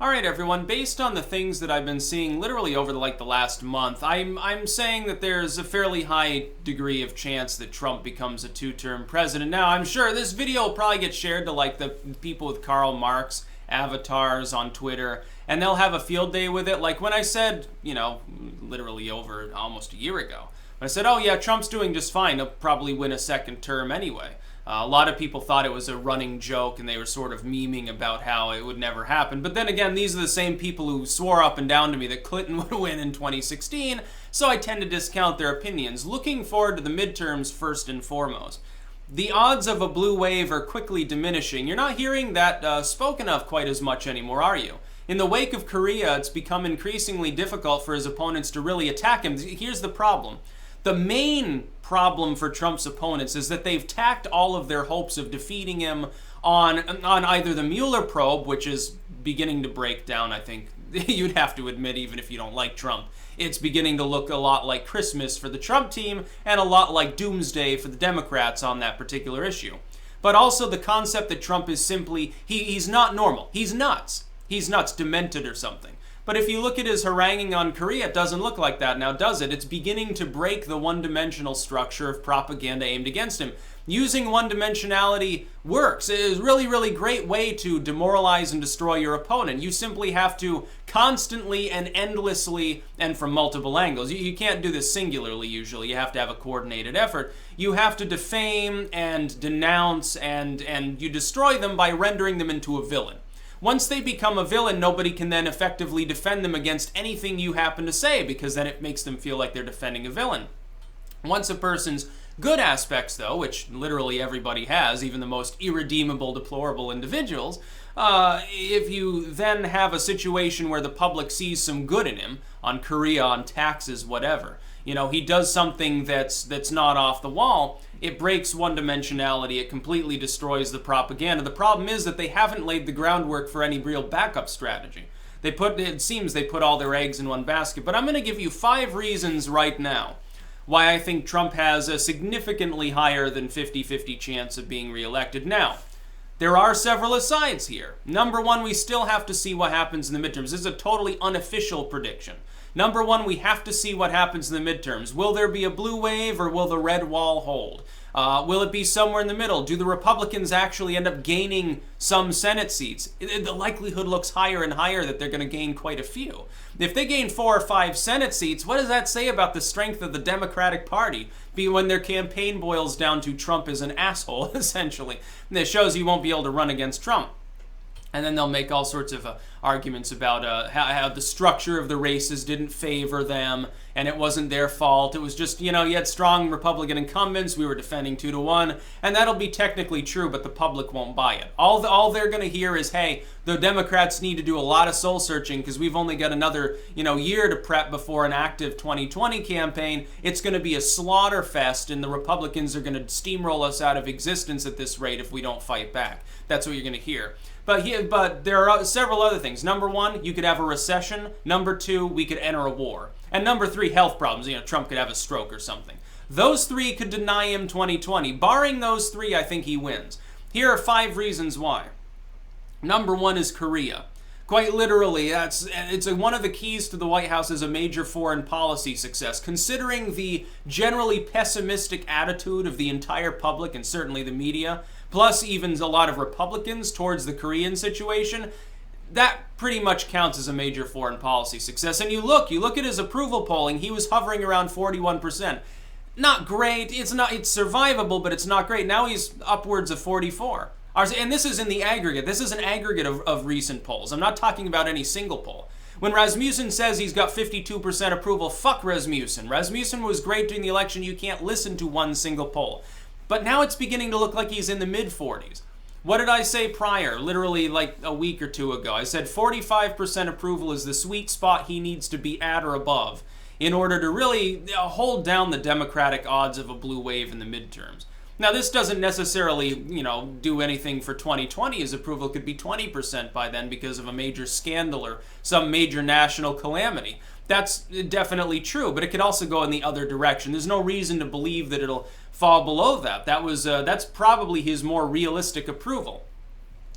All right, everyone. Based on the things that I've been seeing literally over the last month, I'm saying that there's a fairly high degree of chance that Trump becomes a two-term president. Now, I'm sure this video will probably get shared to like the people with Karl Marx avatars on Twitter, and they'll have a field day with it. Like when I said, literally over almost a year ago, I said, oh yeah, Trump's doing just fine. He'll probably win a second term anyway. A lot of people thought it was a running joke, and they were sort of memeing about how it would never happen. But then again, these are the same people who swore up and down to me that Clinton would win in 2016, so I tend to discount their opinions. Looking forward to the midterms first and foremost. The odds of a blue wave are quickly diminishing. You're not hearing that spoken of quite as much anymore, are you? In the wake of Korea, it's become increasingly difficult for his opponents to really attack him. Here's the problem. The main problem for Trump's opponents is that they've tacked all of their hopes of defeating him on either the Mueller probe, which is beginning to break down, I think you'd have to admit, even if you don't like Trump. It's beginning to look a lot like Christmas for the Trump team and a lot like doomsday for the Democrats on that particular issue. But also the concept that Trump is simply, he's not normal. He's nuts. He's nuts, demented or something. But if you look at his haranguing on Korea, it doesn't look like that now, does it? It's beginning to break the one-dimensional structure of propaganda aimed against him. Using one-dimensionality works. It is a really, really great way to demoralize and destroy your opponent. You simply have to constantly and endlessly, and from multiple angles. You can't do this singularly usually. You have to have a coordinated effort. You have to defame and denounce, and you destroy them by rendering them into a villain. Once they become a villain, nobody can then effectively defend them against anything you happen to say, because then it makes them feel like they're defending a villain. Once a person's good aspects, though, which literally everybody has, even the most irredeemable, deplorable individuals, if you then have a situation where the public sees some good in him, on Korea, on taxes, whatever, he does something that's not off the wall, it breaks one-dimensionality, it completely destroys the propaganda. The problem is that they haven't laid the groundwork for any real backup strategy. It seems they put all their eggs in one basket, but I'm going to give you 5 reasons right now why I think Trump has a significantly higher than 50-50 chance of being reelected. Now, there are several asides here. Number 1, we still have to see what happens in the midterms. This is a totally unofficial prediction. Number 1, we have to see what happens in the midterms. Will there be a blue wave, or will the red wall hold? Will it be somewhere in the middle? Do the Republicans actually end up gaining some Senate seats? The likelihood looks higher and higher that they're going to gain quite a few. If they gain 4 or 5 Senate seats, what does that say about the strength of the Democratic Party? When their campaign boils down to Trump is an asshole, essentially. And it shows you won't be able to run against Trump. And then they'll make all sorts of arguments about how the structure of the races didn't favor them, and it wasn't their fault. It was just, you had strong Republican incumbents, we were defending 2-1, and that'll be technically true, but the public won't buy it. All they're going to hear is, hey, the Democrats need to do a lot of soul searching because we've only got another, year to prep before an active 2020 campaign. It's going to be a slaughter fest, and the Republicans are going to steamroll us out of existence at this rate if we don't fight back. That's what you're going to hear. But there are several other things. Number 1, you could have a recession. Number 2, we could enter a war. And number 3, health problems. Trump could have a stroke or something. Those 3 could deny him 2020. Barring those 3, I think he wins. Here are 5 reasons why. Number 1 is Korea. Quite literally, it's one of the keys to the White House as a major foreign policy success. Considering the generally pessimistic attitude of the entire public and certainly the media, plus even a lot of Republicans towards the Korean situation, that pretty much counts as a major foreign policy success. And you look at his approval polling, he was hovering around 41%. Not great, it's survivable, but it's not great. Now he's upwards of 44%. And this is in the aggregate. This is an aggregate of recent polls. I'm not talking about any single poll. When Rasmussen says he's got 52% approval, fuck Rasmussen. Rasmussen was great during the election. You can't listen to one single poll. But now it's beginning to look like he's in the mid-40s. What did I say prior, literally like a week or 2 ago? I said 45% approval is the sweet spot he needs to be at or above in order to really hold down the Democratic odds of a blue wave in the midterms. Now, this doesn't necessarily, do anything for 2020. His approval could be 20% by then because of a major scandal or some major national calamity. That's definitely true, but it could also go in the other direction. There's no reason to believe that it'll fall below that. That's probably his more realistic approval.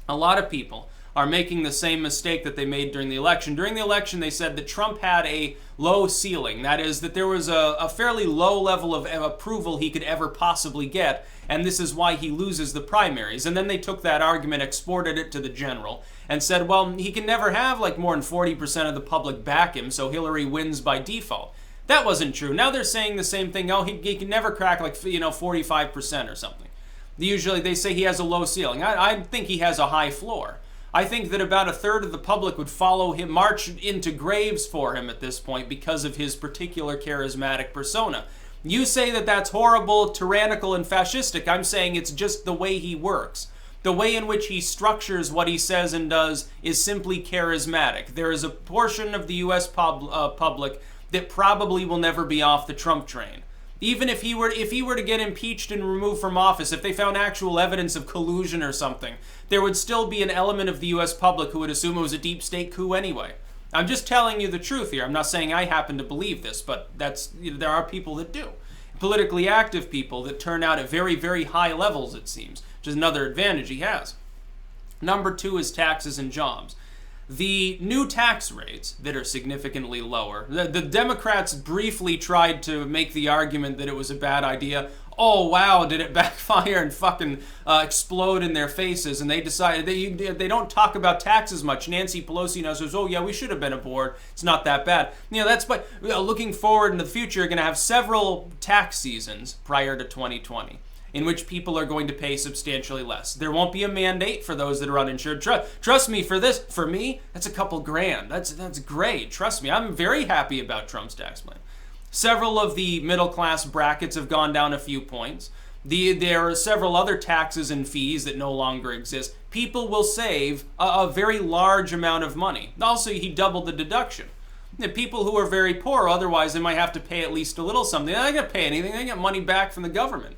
A lot of people are making the same mistake that they made during the election. During the election, they said that Trump had a low ceiling. That is, that there was a fairly low level of approval he could ever possibly get, and this is why he loses the primaries. And then they took that argument, exported it to the general, and said, well, he can never have like more than 40% of the public back him, so Hillary wins by default. That wasn't true. Now they're saying the same thing. Oh, he can never crack like 45% or something. Usually they say he has a low ceiling. I think he has a high floor. I think that about a third of the public would follow him, march into graves for him at this point because of his particular charismatic persona. You say that that's horrible, tyrannical, and fascistic. I'm saying it's just the way he works. The way in which he structures what he says and does is simply charismatic. There is a portion of the U.S. public that probably will never be off the Trump train. Even if he were to get impeached and removed from office, if they found actual evidence of collusion or something, there would still be an element of the U.S. public who would assume it was a deep state coup anyway. I'm just telling you the truth here. I'm not saying I happen to believe this, but there are people that do. Politically active people that turn out at very, very high levels, it seems, which is another advantage he has. Number 2 is taxes and jobs. The new tax rates that are significantly lower, the Democrats briefly tried to make the argument that it was a bad idea. Oh, wow, did it backfire and fucking explode in their faces? And they decided they don't talk about taxes much. Nancy Pelosi now says, oh, yeah, we should have been aboard. It's not that bad. That's but looking forward into the future, you're going to have several tax seasons prior to 2020. In which people are going to pay substantially less. There won't be a mandate for those that are uninsured. Trust me, for me, that's a couple grand. That's great. Trust me, I'm very happy about Trump's tax plan. Several of the middle class brackets have gone down a few points. There are several other taxes and fees that no longer exist. People will save a very large amount of money. Also, he doubled the deduction. The people who are very poor, otherwise they might have to pay at least a little something. They're not going to pay anything. They get money back from the government.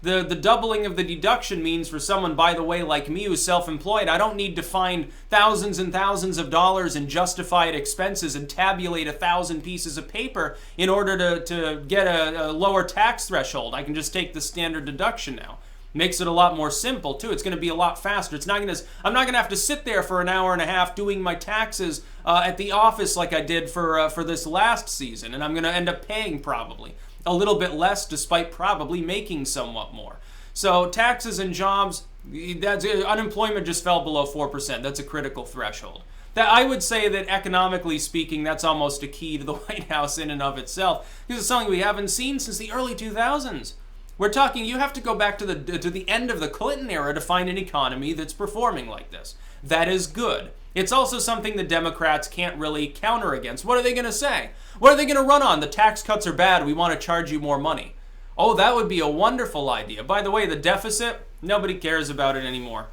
The doubling of the deduction means for someone, by the way, like me who's self-employed, I don't need to find thousands and thousands of dollars in justified expenses and tabulate 1,000 pieces of paper in order to get a lower tax threshold. I can just take the standard deduction now. Makes it a lot more simple, too. It's going to be a lot faster. I'm not going to have to sit there for an hour and a half doing my taxes at the office like I did for this last season, and I'm going to end up paying probably a little bit less despite probably making somewhat more. So taxes and jobs, unemployment just fell below 4%. That's a critical threshold. That I would say that economically speaking, that's almost a key to the White House in and of itself, because it's something we haven't seen since the early 2000s. We're talking, you have to go back to the end of the Clinton era to find an economy that's performing like this. That is good. It's also something the Democrats can't really counter against. What are they going to say? What are they going to run on? The tax cuts are bad. We want to charge you more money. Oh, that would be a wonderful idea. By the way, the deficit, nobody cares about it anymore.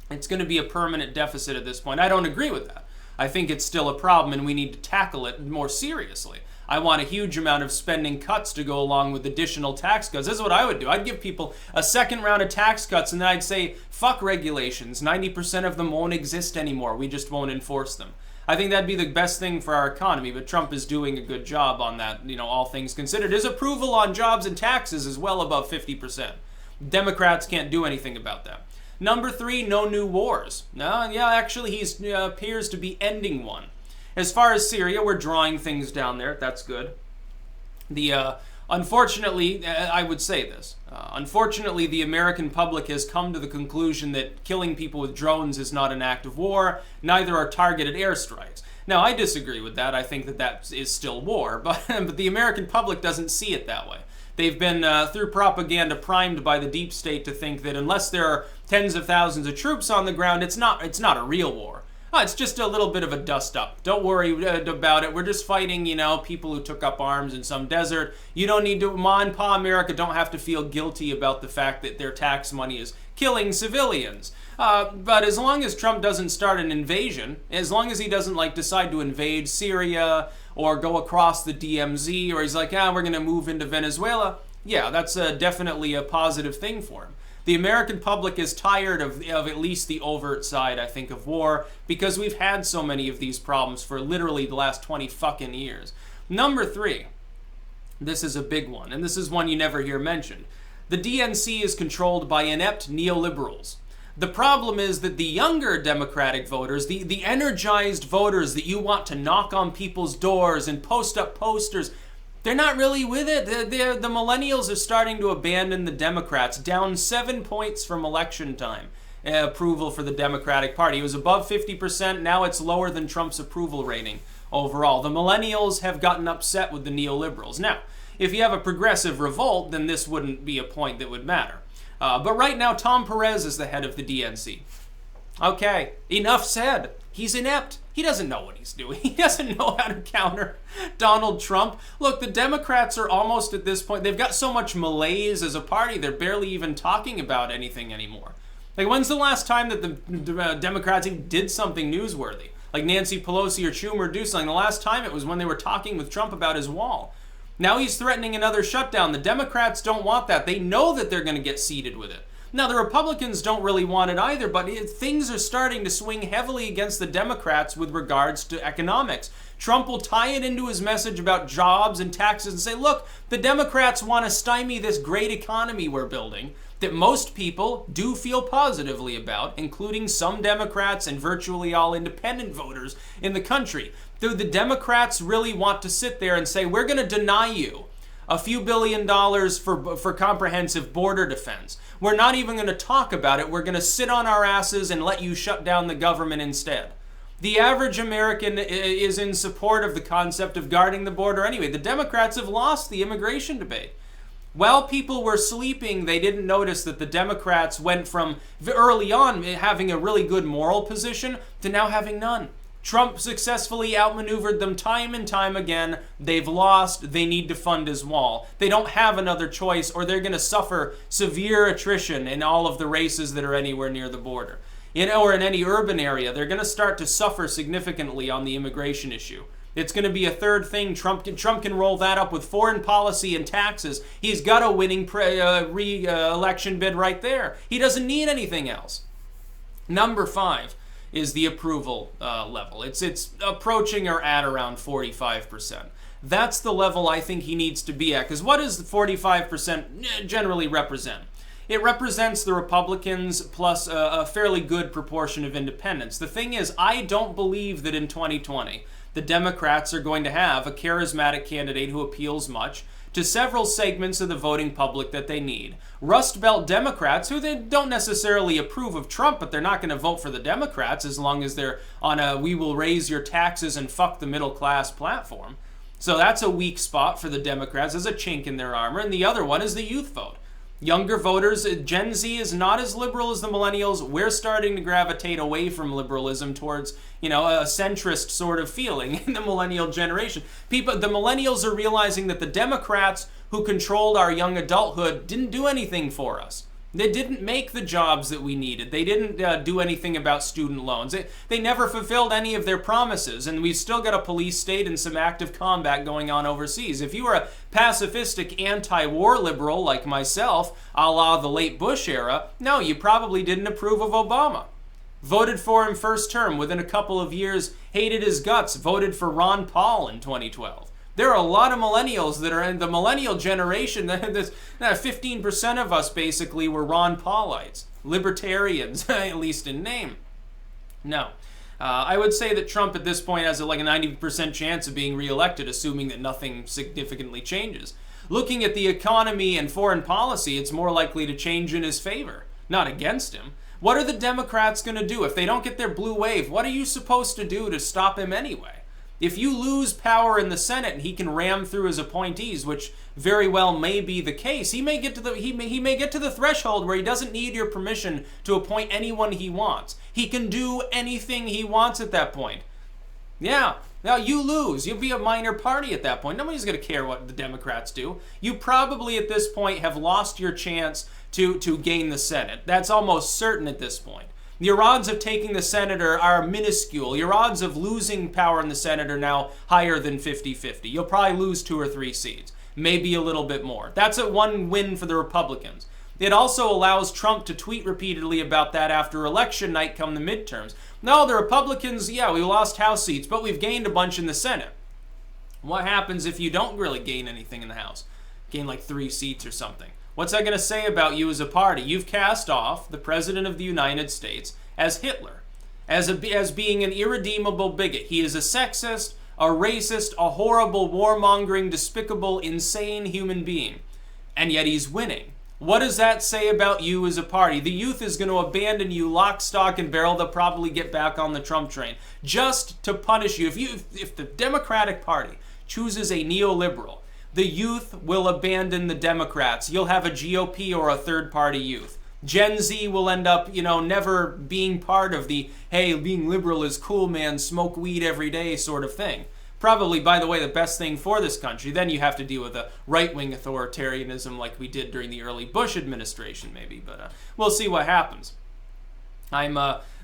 It's going to be a permanent deficit at this point. I don't agree with that. I think it's still a problem and we need to tackle it more seriously. I want a huge amount of spending cuts to go along with additional tax cuts. This is what I would do. I'd give people a second round of tax cuts and then I'd say, fuck regulations. 90% of them won't exist anymore. We just won't enforce them. I think that'd be the best thing for our economy, but Trump is doing a good job on that, all things considered. His approval on jobs and taxes is well above 50%. Democrats can't do anything about that. Number 3, no new wars. Actually, he appears to be ending one. As far as Syria, we're drawing things down there. That's good. Unfortunately, I would say this. Unfortunately, the American public has come to the conclusion that killing people with drones is not an act of war. Neither are targeted airstrikes. Now, I disagree with that. I think that is still war, but the American public doesn't see it that way. They've been, through propaganda, primed by the deep state to think that unless there are tens of thousands of troops on the ground, it's not a real war. It's just a little bit of a dust-up. Don't worry about it. We're just fighting, people who took up arms in some desert. You don't need to, Ma and Pa America don't have to feel guilty about the fact that their tax money is killing civilians. But as long as Trump doesn't start an invasion, as long as he doesn't decide to invade Syria or go across the DMZ, or he's like, we're going to move into Venezuela, that's definitely a positive thing for him. The American public is tired of at least the overt side, I think, of war, because we've had so many of these problems for literally the last 20 fucking years. Number 3, this is a big one, and this is one you never hear mentioned. The DNC is controlled by inept neoliberals. The problem is that the younger Democratic voters, the energized voters that you want to knock on people's doors and post up posters, they're not really with it. The millennials are starting to abandon the Democrats, down 7 points from election time. Approval for the Democratic Party. It was above 50%. Now it's lower than Trump's approval rating overall. The millennials have gotten upset with the neoliberals. Now, if you have a progressive revolt, then this wouldn't be a point that would matter. But right now, Tom Perez is the head of the DNC. Okay, enough said. He's inept. He doesn't know what he's doing. He doesn't know how to counter Donald Trump. Look, the Democrats are almost at this point, they've got so much malaise as a party, they're barely even talking about anything anymore. Like, when's the last time that the Democrats even did something newsworthy? Like Nancy Pelosi or Schumer do something. The last time it was when they were talking with Trump about his wall. Now he's threatening another shutdown. The Democrats don't want that. They know that they're going to get seated with it. Now, the Republicans don't really want it either, but things are starting to swing heavily against the Democrats with regards to economics. Trump will tie it into his message about jobs and taxes and say, look, the Democrats want to stymie this great economy we're building that most people do feel positively about, including some Democrats and virtually all independent voters in the country. Do the Democrats really want to sit there and say, we're going to deny you a few $billion for comprehensive border defense? We're not even going to talk about it. We're going to sit on our asses and let you shut down the government instead. The average American is in support of the concept of guarding the border anyway. The Democrats have lost the immigration debate. While people were sleeping, they didn't notice that the Democrats went from early on having a really good moral position to now having none. Trump successfully outmaneuvered them time and time again. They've lost. They need to fund his wall. They don't have another choice, or they're going to suffer severe attrition in all of the races that are anywhere near the border. Or in any urban area, they're going to start to suffer significantly on the immigration issue. It's going to be a third thing. Trump can roll that up with foreign policy and taxes. He's got a winning re-election bid right there. He doesn't need anything else. Number 5 is the approval level. It's approaching or at around 45%. That's the level I think he needs to be at. Because what does the 45% generally represent? It represents the Republicans plus a fairly good proportion of independents. The thing is, I don't believe that in 2020 the Democrats are going to have a charismatic candidate who appeals much to several segments of the voting public that they need. Rust Belt Democrats, who they don't necessarily approve of Trump, but they're not going to vote for the Democrats as long as they're on a we will raise your taxes and fuck the middle class platform. So that's a weak spot for the Democrats. There's a chink in their armor. And the other one is the youth vote. Younger voters, Gen Z is not as liberal as the millennials. We're starting to gravitate away from liberalism towards, a centrist sort of feeling in the millennial generation. The millennials are realizing that the Democrats who controlled our young adulthood didn't do anything for us. They didn't make the jobs that we needed. They didn't do anything about student loans. They never fulfilled any of their promises, and we've still got a police state and some active combat going on overseas. If you were a pacifistic anti-war liberal like myself, a la the late Bush era, no, you probably didn't approve of Obama. Voted for him first term, within a couple of years, hated his guts, voted for Ron Paul in 2012. There are a lot of millennials that are in the millennial generation. 15% of us basically were Ron Paulites, libertarians, at least in name. No. I would say that Trump at this point has a 90% chance of being reelected, assuming that nothing significantly changes. Looking at the economy and foreign policy, it's more likely to change in his favor, not against him. What are the Democrats going to do? If they don't get their blue wave, what are you supposed to do to stop him anyway? If you lose power in the Senate and he can ram through his appointees, which very well may be the case, he may get to the threshold where he doesn't need your permission to appoint anyone he wants. He can do anything he wants at that point. Yeah. Now you lose. You'll be a minor party at that point. Nobody's going to care what the Democrats do. You probably at this point have lost your chance to gain the Senate. That's almost certain at this point. Your odds of taking the Senate are minuscule. Your odds of losing power in the Senate are now higher than 50-50. You'll probably lose 2 or 3 seats, maybe a little bit more. That's a one win for the Republicans. It also allows Trump to tweet repeatedly about that after election night come the midterms. No, the Republicans, yeah, we lost House seats, but we've gained a bunch in the Senate. What happens if you don't really gain anything in the House? Gain 3 seats or something. What's that going to say about you as a party? You've cast off the President of the United States as Hitler, as being an irredeemable bigot. He is a sexist, a racist, a horrible, warmongering, despicable, insane human being. And yet he's winning. What does that say about you as a party? The youth is going to abandon you lock, stock, and barrel. They'll probably get back on the Trump train just to punish you. If the Democratic Party chooses a neoliberal, the youth will abandon the Democrats. You'll have a GOP or a third-party youth. Gen Z will end up, never being part of the, hey, being liberal is cool, man, smoke weed every day sort of thing. Probably, by the way, the best thing for this country. Then you have to deal with a right-wing authoritarianism like we did during the early Bush administration, maybe. But we'll see what happens.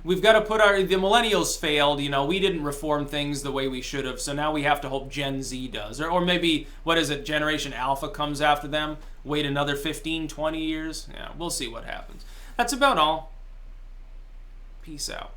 We've got to put the millennials failed. We didn't reform things the way we should have. So now we have to hope Gen Z does. Or maybe, what is it, Generation Alpha comes after them. Wait another 15, 20 years. Yeah, we'll see what happens. That's about all. Peace out.